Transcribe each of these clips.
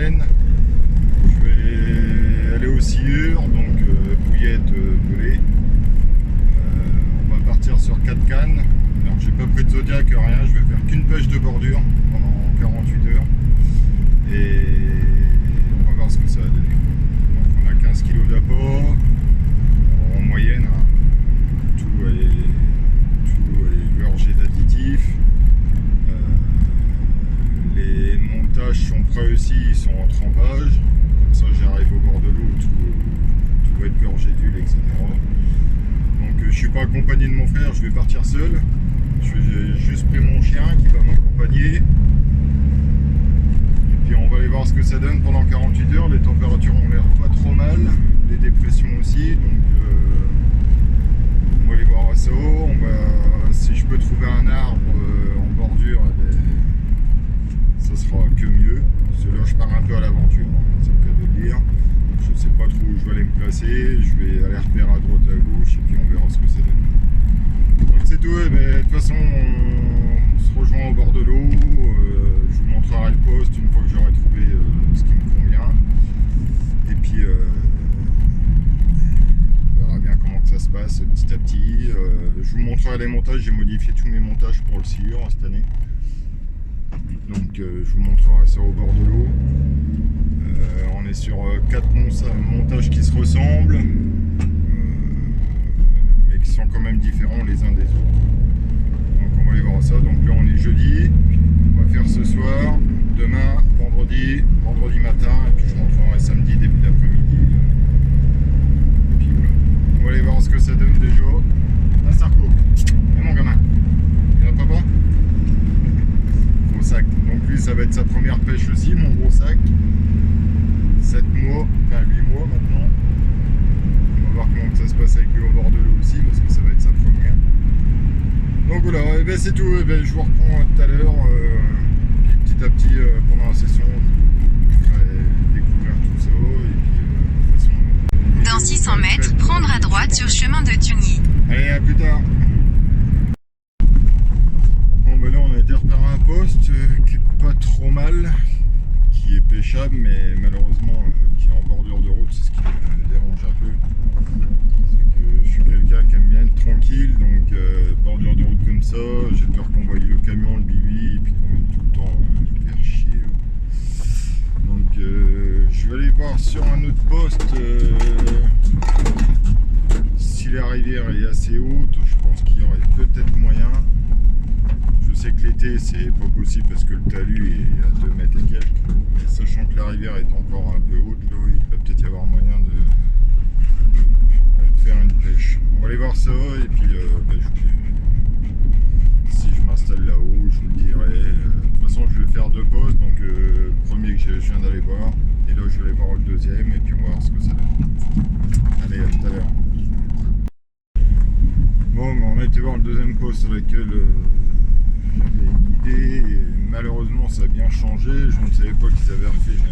semaine. Je vais aller au Sciure, donc bouillette, pelée. On va partir sur 4 cannes. Alors j'ai pas pris de Zodiac, rien, je vais faire qu'une pêche de bordure pendant 48 heures. Et on va voir ce que ça va donner. Donc on a 15 kg d'apport en moyenne. Hein. Tout est gorgé d'additifs. Les montages sont prêts aussi, ils sont en trempage. Comme ça j'arrive au bord de l'eau, tout va être gorgé d'huile, etc. Donc je suis pas accompagné de mon frère, je vais partir seul. J'ai juste pris mon chien qui va m'accompagner. Et puis on va aller voir ce que ça donne pendant 48 heures. Les températures ont l'air pas trop mal, les dépressions aussi. Donc on va aller voir ça. Si je peux trouver un arbre en bordure, ça sera que mieux. Parce que là je pars un peu à l'aventure, c'est le cas de le dire. Je sais pas trop où je vais aller me placer. Je vais aller repérer à droite à gauche et puis on verra ce que ça donne. Donc c'est tout, de toute façon on se rejoint au bord de l'eau, je vous montrerai le poste une fois que j'aurai trouvé ce qui me convient, et puis on verra bien comment que ça se passe petit à petit. Je vous montrerai les montages, j'ai modifié tous mes montages pour le Sciure cette année, donc je vous montrerai ça au bord de l'eau. On est sur 4 montages qui se ressemblent, qui sont quand même différents les uns des autres. Donc on va aller voir ça. Donc là on est jeudi, on va faire ce soir, demain, vendredi matin, et puis je rentrerai samedi début d'après-midi. Et puis voilà. On va aller voir ce que ça donne déjà. Un Sarko. Et mon gamin. Il y en a papa? Gros sac. Donc lui ça va être sa première pêche aussi, mon gros sac. 7 mois, enfin 8 mois maintenant. On va voir comment que ça se passe avec lui au bord de l'eau aussi, parce que ça va être sa première. Donc voilà, et ben c'est tout. Et ben je vous reprends tout à l'heure. Petit à petit, pendant la session, je vous ferai découvrir tout ça. Et puis, de toute façon, dans 600 mètres, prendre à droite sur chemin de Tugny. Allez, à plus tard. Bon ben là on a été repérer un poste qui est pas trop mal, qui est pêchable, mais malheureusement qui est en bordure de route, c'est ce qui me dérange un peu. C'est que je suis quelqu'un qui aime bien être tranquille, donc bordure de route comme ça, j'ai peur qu'on voie le camion, le bibi, et puis qu'on vienne tout le temps faire chier. Donc je vais aller voir sur un autre poste si la rivière est assez haute, je pense qu'il y aurait peut-être moyen. Je sais que l'été c'est pas possible parce que le talus est à 2 mètres et quelques. Et sachant que la rivière est encore un peu haute, là, il va peut-être y avoir moyen de faire une pêche. On va aller voir ça et puis si je m'installe là-haut, je vous le dirai. De toute façon je vais faire 2 postes, donc le premier que je viens d'aller voir, et là je vais aller voir le deuxième et puis on va voir ce que ça donne. Allez, à tout à l'heure. Bon, on a été voir le deuxième poste avec lequel j'avais une idée, et malheureusement ça a bien changé. Je ne savais pas qu'ils avaient refait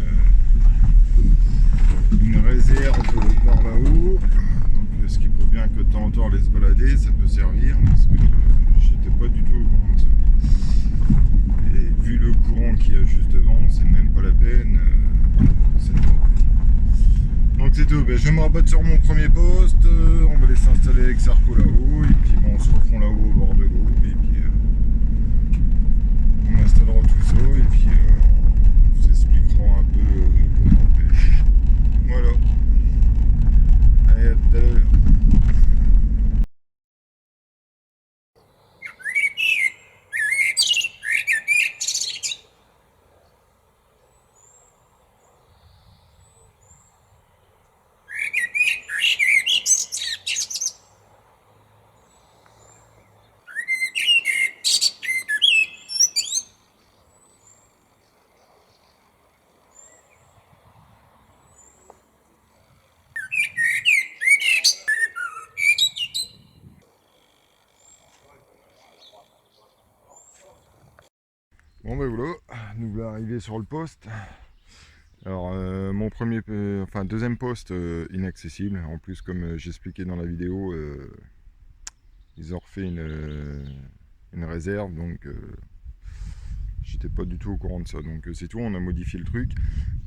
une réserve par là-haut, donc ce qui prouve bien que de temps en temps aller se balader ça peut servir, parce que j'étais pas du tout au courant de ça. Et vu le courant qu'il y a juste devant, c'est même pas la peine, c'est pas la peine. Donc c'est tout, je vais me rabattre sur mon premier poste, on va aller s'installer avec Sarko là-haut, et puis on se reprend là-haut au bord de l'eau, et puis on installera tout ça, et puis on vous expliquera un peu comment on pêche. Voilà. Allez, à tout à l'heure. Bon ben voilà, nous voilà arrivés sur le poste. Alors mon deuxième poste inaccessible. En plus, comme j'expliquais dans la vidéo, ils ont refait une réserve, donc j'étais pas du tout au courant de ça. Donc c'est tout, on a modifié le truc.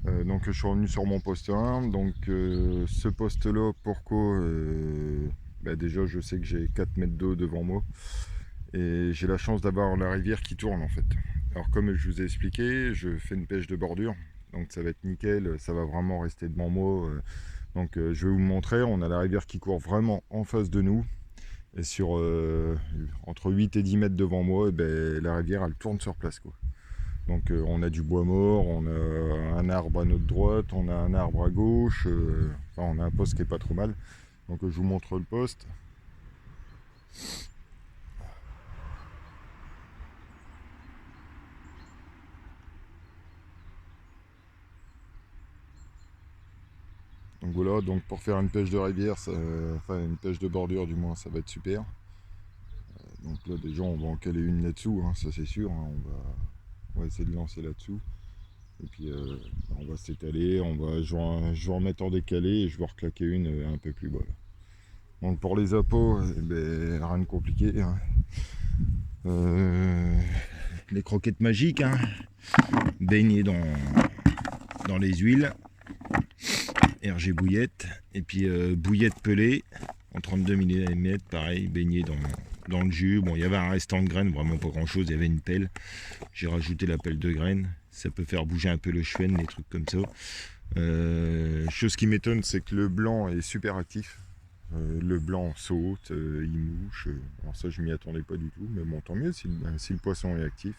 Donc je suis revenu sur mon poste 1. Donc ce poste là, pourquoi déjà je sais que j'ai 4 mètres d'eau devant moi. Et j'ai la chance d'avoir la rivière qui tourne en fait. Alors comme je vous ai expliqué, je fais une pêche de bordure. Donc ça va être nickel, ça va vraiment rester devant moi. Donc je vais vous montrer, on a la rivière qui court vraiment en face de nous. Et sur entre 8 et 10 mètres devant moi, la rivière elle tourne sur place quoi. Donc on a du bois mort, on a un arbre à notre droite, on a un arbre à gauche, enfin on a un poste qui est pas trop mal. Donc je vous montre le poste. Donc voilà, donc pour faire une pêche de rivière, enfin une pêche de bordure du moins, ça va être super. Donc là déjà on va en caler une là-dessous, hein, ça c'est sûr, hein, on va essayer de lancer là-dessous. Et puis on va s'étaler, je vais en mettre en décalé et je vais reclaquer une un peu plus bas. Là. Donc pour les appâts, rien de compliqué. Hein. Les croquettes magiques, hein, baignées dans les huiles. RG bouillette, et puis bouillette pelée en 32 mm, pareil, baignée dans le jus. Bon, il y avait un restant de graines, vraiment pas grand chose, il y avait une pelle. J'ai rajouté la pelle de graines, ça peut faire bouger un peu le chouenne, les trucs comme ça. Chose qui m'étonne, c'est que le blanc est super actif. Le blanc saute, il mouche. Alors ça, je m'y attendais pas du tout, mais bon, tant mieux si le poisson est actif.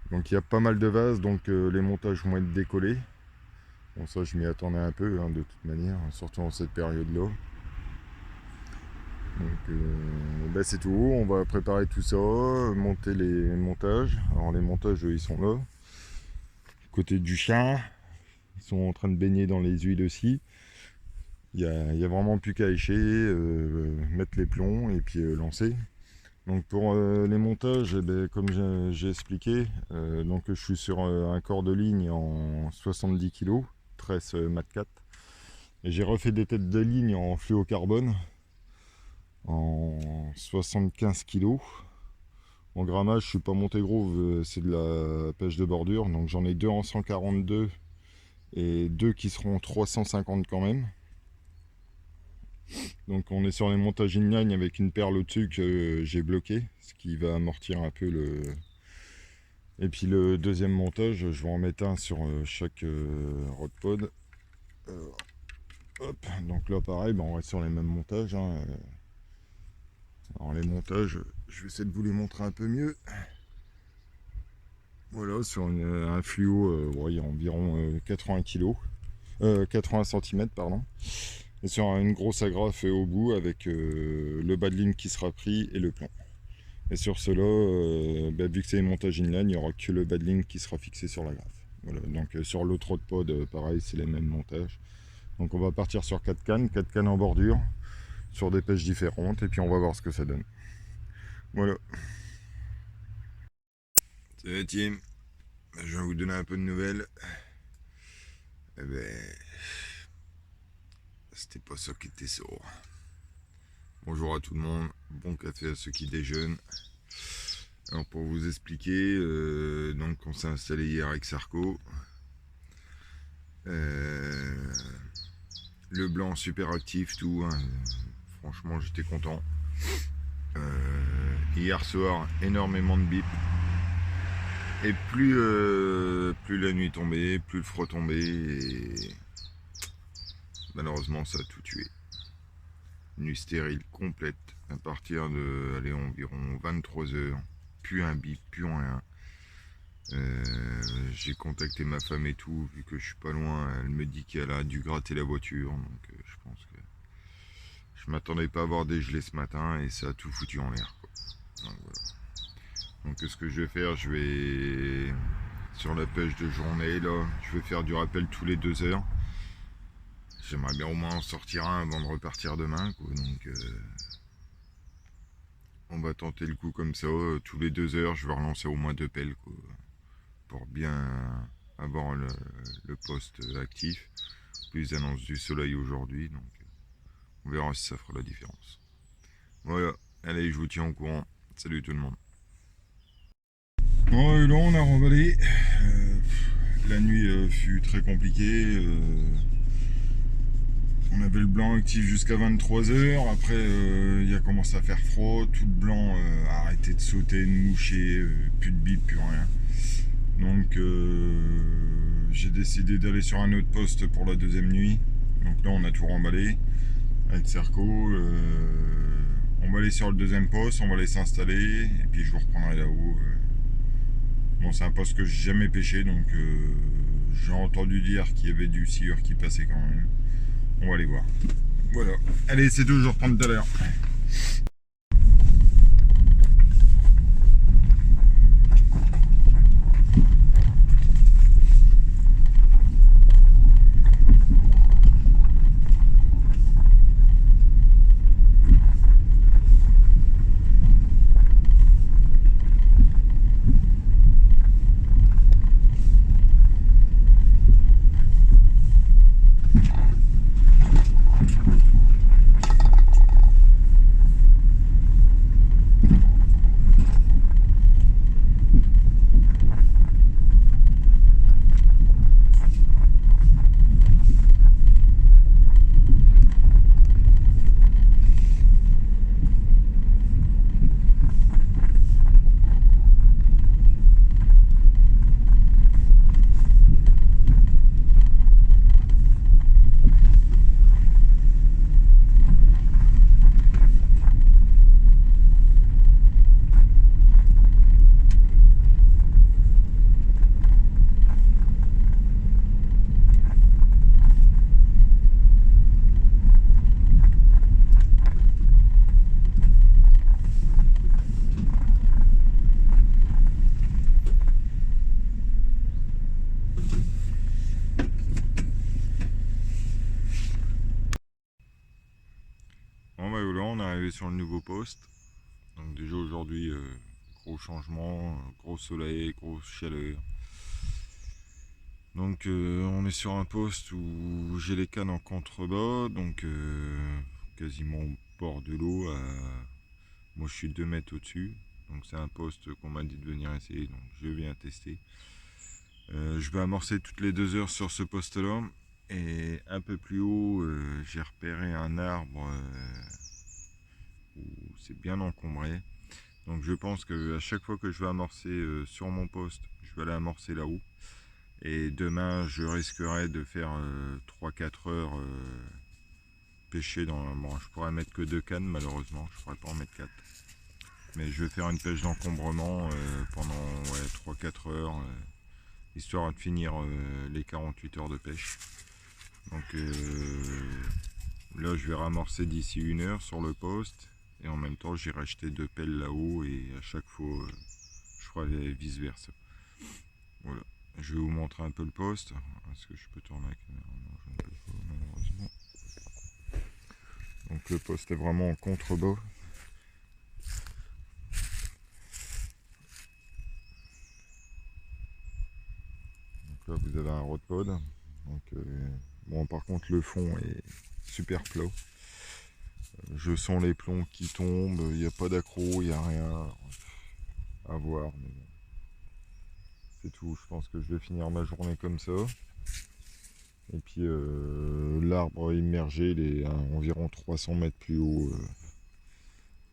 Donc il y a pas mal de vases, donc les montages vont être décollés. Bon ça je m'y attendais un peu hein, de toute manière, surtout en cette période-là. Donc c'est tout, on va préparer tout ça, monter les montages. Alors les montages ils sont là. Côté du chien, ils sont en train de baigner dans les huiles aussi. Il y a vraiment plus qu'à écher, mettre les plombs et puis lancer. Donc pour les montages, comme j'ai expliqué, donc je suis sur un corps de ligne en 70 kg. 13 Mat 4 et j'ai refait des têtes de ligne en fluocarbone en 75 kg. En grammage je suis pas monté gros, c'est de la pêche de bordure, donc j'en ai deux en 142 et deux qui seront 350 quand même. Donc on est sur les montages inline avec une perle au dessus que j'ai bloqué, ce qui va amortir un peu le... Et puis le deuxième montage, je vais en mettre un sur chaque rod pod. Hop, donc là pareil, on reste sur les mêmes montages. Hein. Alors les montages, je vais essayer de vous les montrer un peu mieux. Voilà, sur un fluo, il y a environ 80 kg, 80 cm pardon. Et sur une grosse agrafe au bout avec le bas de ligne qui sera pris et le plomb. Et sur cela, vu que c'est les montages inline, il n'y aura que le bas de ligne qui sera fixé sur la graffe. Voilà, donc sur l'autre rod pod, pareil, c'est les mêmes montages. Donc on va partir sur 4 cannes en bordure, sur des pêches différentes, et puis on va voir ce que ça donne. Voilà. Salut team, je vais vous donner un peu de nouvelles. C'était pas ça qui était sourd. Bonjour à tout le monde, bon café à ceux qui déjeunent. Alors pour vous expliquer, donc on s'est installé hier avec Sarko. Le blanc super actif, tout. Hein. Franchement j'étais content. Hier soir, énormément de bips. Et plus la nuit tombait, plus le froid tombait. Et malheureusement ça a tout tué. Nuit stérile complète à partir de environ 23 h. Plus un bip, plus rien. J'ai contacté ma femme et tout, vu que je suis pas loin, elle me dit qu'elle a dû gratter la voiture, donc je pense que je m'attendais pas à avoir des gelées ce matin et ça a tout foutu en l'air. Donc voilà. Donc ce que je vais faire, je vais sur la pêche de journée là, je vais faire du rappel tous les 2 heures. J'aimerais bien au moins en sortir un avant de repartir demain, quoi. Donc on va tenter le coup comme ça, tous les 2 heures je vais relancer au moins 2 pelles quoi, pour bien avoir le poste actif. Plus annonce du soleil aujourd'hui, donc on verra si ça fera la différence. Voilà, allez je vous tiens au courant, salut tout le monde. Bon et là on a remballé, La nuit fut très compliquée. On avait le blanc actif jusqu'à 23h. Après, il a commencé à faire froid. Tout le blanc a arrêté de sauter, de moucher. Plus de bip, plus rien. Donc, j'ai décidé d'aller sur un autre poste pour la deuxième nuit. Donc là, on a tout remballé avec Serco. On va aller sur le deuxième poste, on va aller s'installer. Et puis, je vous reprendrai là-haut. Bon, c'est un poste que j'ai jamais pêché. Donc, j'ai entendu dire qu'il y avait du scieur qui passait quand même. On va aller voir. Voilà. Allez, c'est tout, je reprends tout à l'heure. Bon bah voilà, on est arrivé sur le nouveau poste. Donc déjà aujourd'hui, gros changement, gros soleil, grosse chaleur. Donc on est sur un poste où j'ai les cannes en contrebas, donc quasiment au bord de l'eau. Moi je suis 2 mètres au-dessus. Donc c'est un poste qu'on m'a dit de venir essayer, donc je viens tester. Je vais amorcer toutes les 2 heures sur ce poste-là. Et un peu plus haut, j'ai repéré un arbre où c'est bien encombré. Donc je pense qu'à chaque fois que je vais amorcer sur mon poste, je vais aller amorcer là-haut. Et demain, je risquerai de faire 3-4 heures pêcher dans... Bon, je pourrais mettre que 2 cannes, malheureusement. Je pourrais pas en mettre 4. Mais je vais faire une pêche d'encombrement pendant 3-4 heures, histoire de finir les 48 heures de pêche. Donc là, je vais ramorcer d'ici 1 heure sur le poste. Et en même temps, j'irai acheter 2 pelles là-haut. Et à chaque fois, je ferai vice versa. Voilà. Je vais vous montrer un peu le poste. Est-ce que je peux tourner la caméra? Non, je ne peux pas, malheureusement. Donc le poste est vraiment en contrebas. Donc là, vous avez un rod-pod. Donc, bon, par contre, le fond est super plat. Je sens les plombs qui tombent. Il n'y a pas d'accro, il n'y a rien à voir. Mais bon. C'est tout. Je pense que je vais finir ma journée comme ça. Et puis l'arbre immergé, il est à environ 300 mètres plus haut.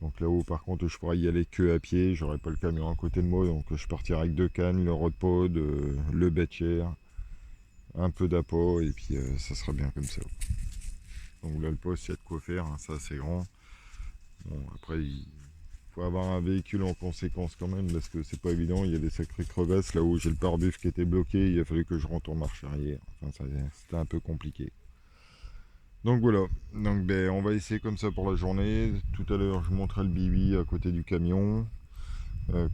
Donc là-haut, par contre, je pourrais y aller que à pied. J'aurai pas le camion à côté de moi, donc je partirai avec 2 cannes, le rod-pod, le bêtière, un peu d'appât, et puis ça sera bien comme ça. Donc là, le poste, il y a de quoi faire, hein, ça c'est grand. Bon, après, il faut avoir un véhicule en conséquence quand même, parce que c'est pas évident. Il y a des sacrées crevasses. Là où j'ai le pare-buf qui était bloqué, il a fallu que je rentre en marche arrière. Enfin, c'était un peu compliqué. Donc voilà, donc ben, on va essayer comme ça pour la journée. Tout à l'heure, je montrerai le bibi à côté du camion.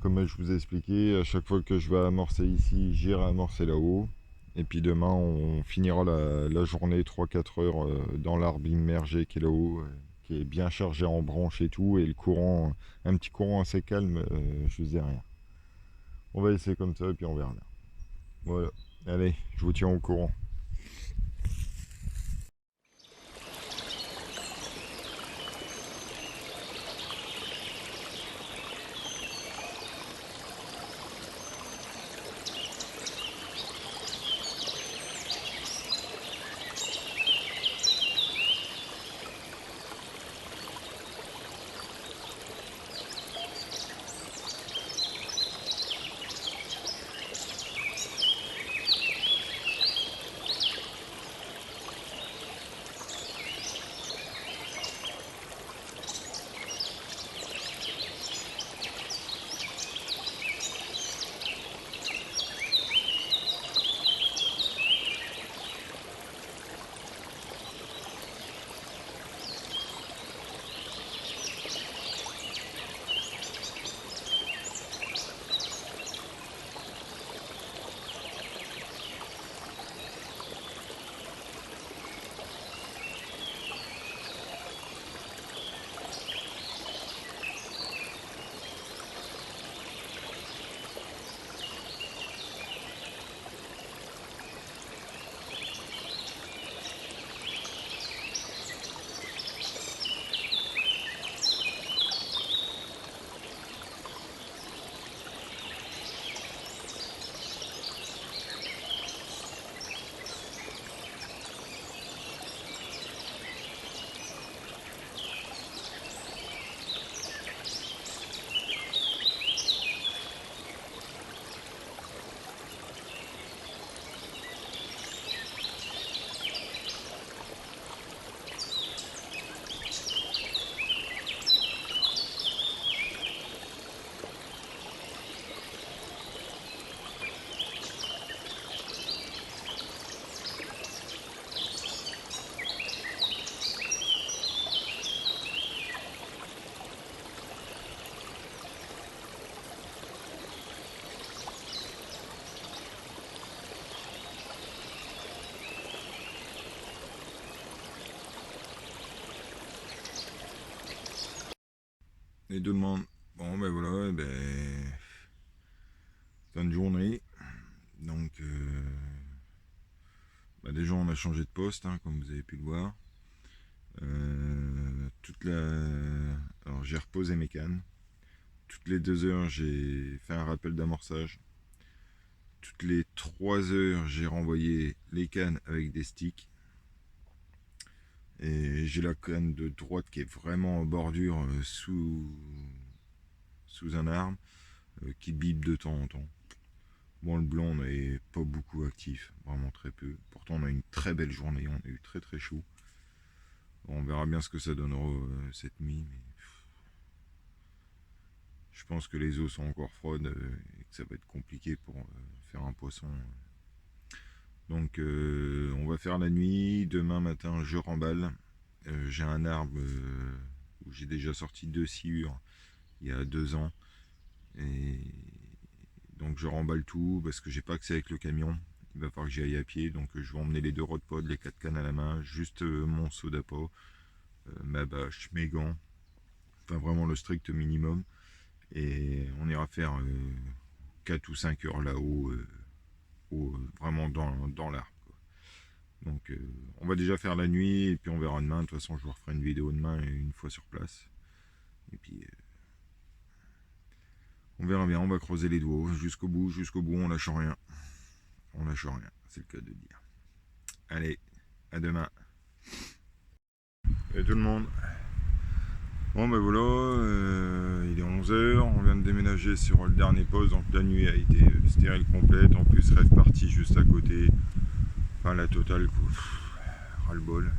Comme je vous ai expliqué, à chaque fois que je vais amorcer ici, j'irai amorcer là-haut. Et puis demain, on finira la journée 3-4 heures dans l'arbre immergé qui est là-haut, qui est bien chargé en branches et tout. Et le courant, un petit courant assez calme, je vous ai rien. On va essayer comme ça et puis on verra bien. Voilà, allez, je vous tiens au courant. Et tout le monde. Bon ben voilà, ben fin de journée. Donc bah déjà on a changé de poste, hein, comme vous avez pu le voir. Alors j'ai reposé mes cannes. Toutes les 2 heures j'ai fait un rappel d'amorçage. Toutes les 3 heures j'ai renvoyé les cannes avec des sticks. Et j'ai la canne de droite qui est vraiment en bordure sous un arbre qui bip de temps en temps. Bon, le blanc, on n'avait pas beaucoup actif, vraiment très peu. Pourtant, on a une très belle journée, on a eu très très chaud. Bon, on verra bien ce que ça donnera cette nuit, mais je pense que les eaux sont encore froides et que ça va être compliqué pour faire un poisson. Donc, on va faire la nuit. Demain matin, je remballe. J'ai un arbre où j'ai déjà sorti 2 sciures il y a 2 ans. Et donc, je remballe tout parce que j'ai pas accès avec le camion. Il va falloir que j'y aille à pied. Donc, je vais emmener les 2 rodpods, les 4 cannes à la main, juste mon seau d'appât, ma bâche, mes gants. Enfin, vraiment le strict minimum. Et on ira faire 4 ou 5 heures là-haut, vraiment dans l'arbre. Donc on va déjà faire la nuit et puis on verra demain. De toute façon je vous referai une vidéo demain une fois sur place. Et puis on verra bien, on va creuser les doigts jusqu'au bout, on lâche rien. On lâche rien, c'est le cas de dire. Allez, à demain. Et tout le monde. Bon ben voilà, il est 11h, on vient de déménager sur le dernier poste, donc la nuit a été stérile complète, en plus rêve parti juste à côté, enfin la totale quoi, ras-le-bol.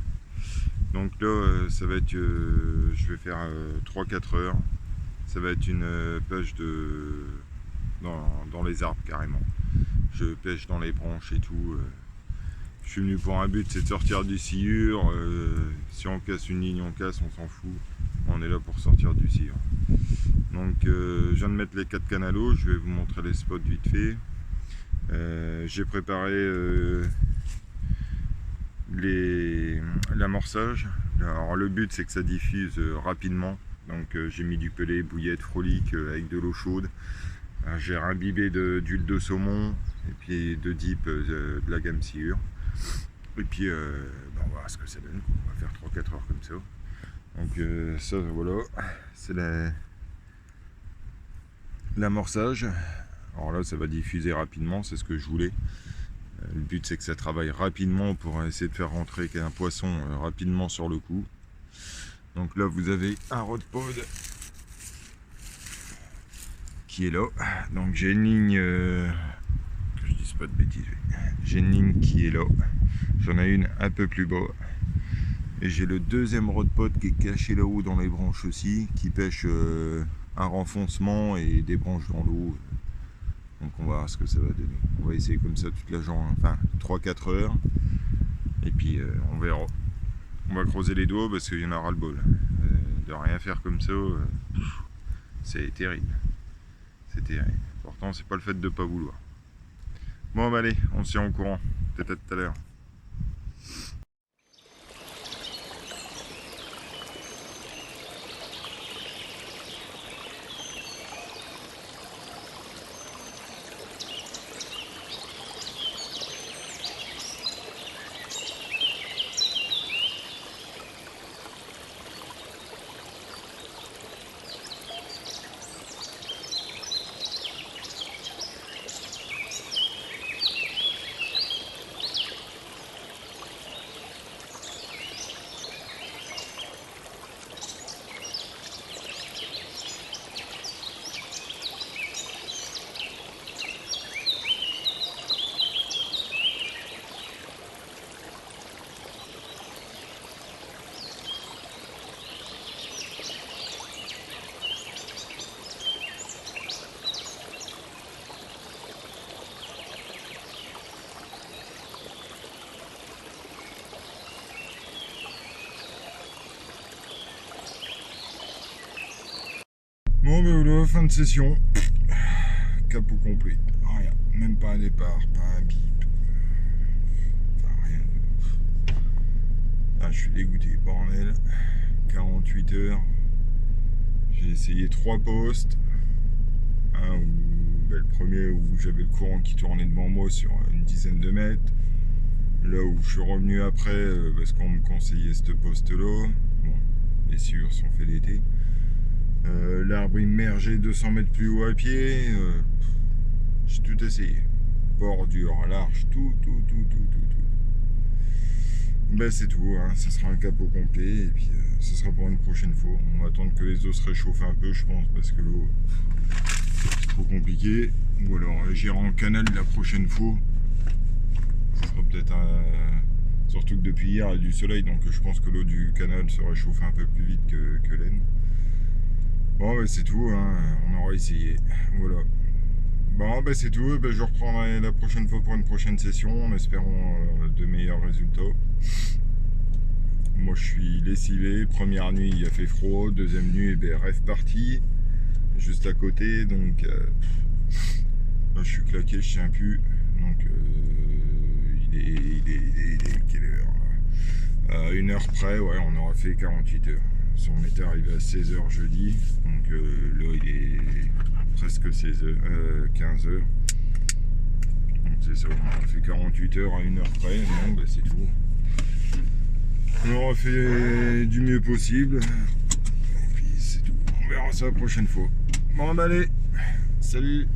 Donc là ça va être, je vais faire 3-4 heures, ça va être une pêche dans les arbres carrément, je pêche dans les branches et tout. Je suis venu pour un but, c'est de sortir du sciure, si on casse une ligne on casse, on s'en fout. On est là pour sortir du sciure. Donc je viens de mettre les 4 cannes à l'eau, je vais vous montrer les spots vite fait. J'ai préparé l'amorçage. Alors le but c'est que ça diffuse rapidement. Donc j'ai mis du pelé, bouillette, frolique avec de l'eau chaude. J'ai imbibé d'huile de saumon et puis de dip de la gamme sciure. Et puis on va voir ce que ça donne. On va faire 3-4 heures comme ça. Donc ça voilà, c'est l'amorçage. Alors là ça va diffuser rapidement, c'est ce que je voulais. Le but c'est que ça travaille rapidement pour essayer de faire rentrer un poisson rapidement sur le coup. Donc là vous avez un rodpod qui est là. Donc j'ai une ligne, que je dise pas de bêtises, j'ai une ligne qui est là. J'en ai une un peu plus bas. Et j'ai le deuxième rodpod qui est caché là-haut dans les branches aussi, qui pêche un renfoncement et des branches dans l'eau. Donc on va voir ce que ça va donner. On va essayer comme ça toute la journée, enfin 3-4 heures. Et puis on verra. On va creuser les doigts parce qu'il y en aura le bol. De rien faire comme ça, c'est terrible. C'est terrible. Pourtant c'est pas le fait de pas vouloir. Bon bah allez, on se tient au courant. Peut-être tout à l'heure. Bon ben voilà, fin de session. Capot complet. Rien. Même pas un départ, pas un bip. Enfin rien. Ah, je suis dégoûté, bordel. 48 heures. J'ai essayé 3 postes. Le premier où j'avais le courant qui tournait devant moi sur une dizaine de mètres. Là où je suis revenu après parce qu'on me conseillait ce poste-là. Bon, les sciures sont fait l'été. L'arbre immergé 200 mètres plus haut à pied. J'ai tout essayé. Bordure, large, tout. Ben c'est tout, hein. Ça sera un capot complet et puis ça sera pour une prochaine fois. On va attendre que les eaux se réchauffent un peu, je pense, parce que l'eau c'est trop compliqué. Ou alors j'irai en canal la prochaine fois. Ça sera peut-être surtout que depuis hier il y a du soleil, donc je pense que l'eau du canal se réchauffe un peu plus vite que l'aine. Bon ben c'est tout, hein. On aura essayé. Voilà. Bon ben c'est tout, ben, je reprendrai la prochaine fois pour une prochaine session en espérant de meilleurs résultats. Moi je suis lessivé, première nuit il a fait froid, deuxième nuit ben, rêve parti, juste à côté, donc là, je suis claqué, je tiens plus, donc il est quelle heure? À 1 heure près, ouais, on aura fait 48 heures. Si on était arrivé à 16h jeudi, donc là il est presque 16 heures, 15 heures. Donc c'est ça, on a fait 48 heures à 1 heure près, non, bah c'est tout. On aura fait du mieux possible. Et puis c'est tout. On verra ça la prochaine fois. Bon bah allez, salut.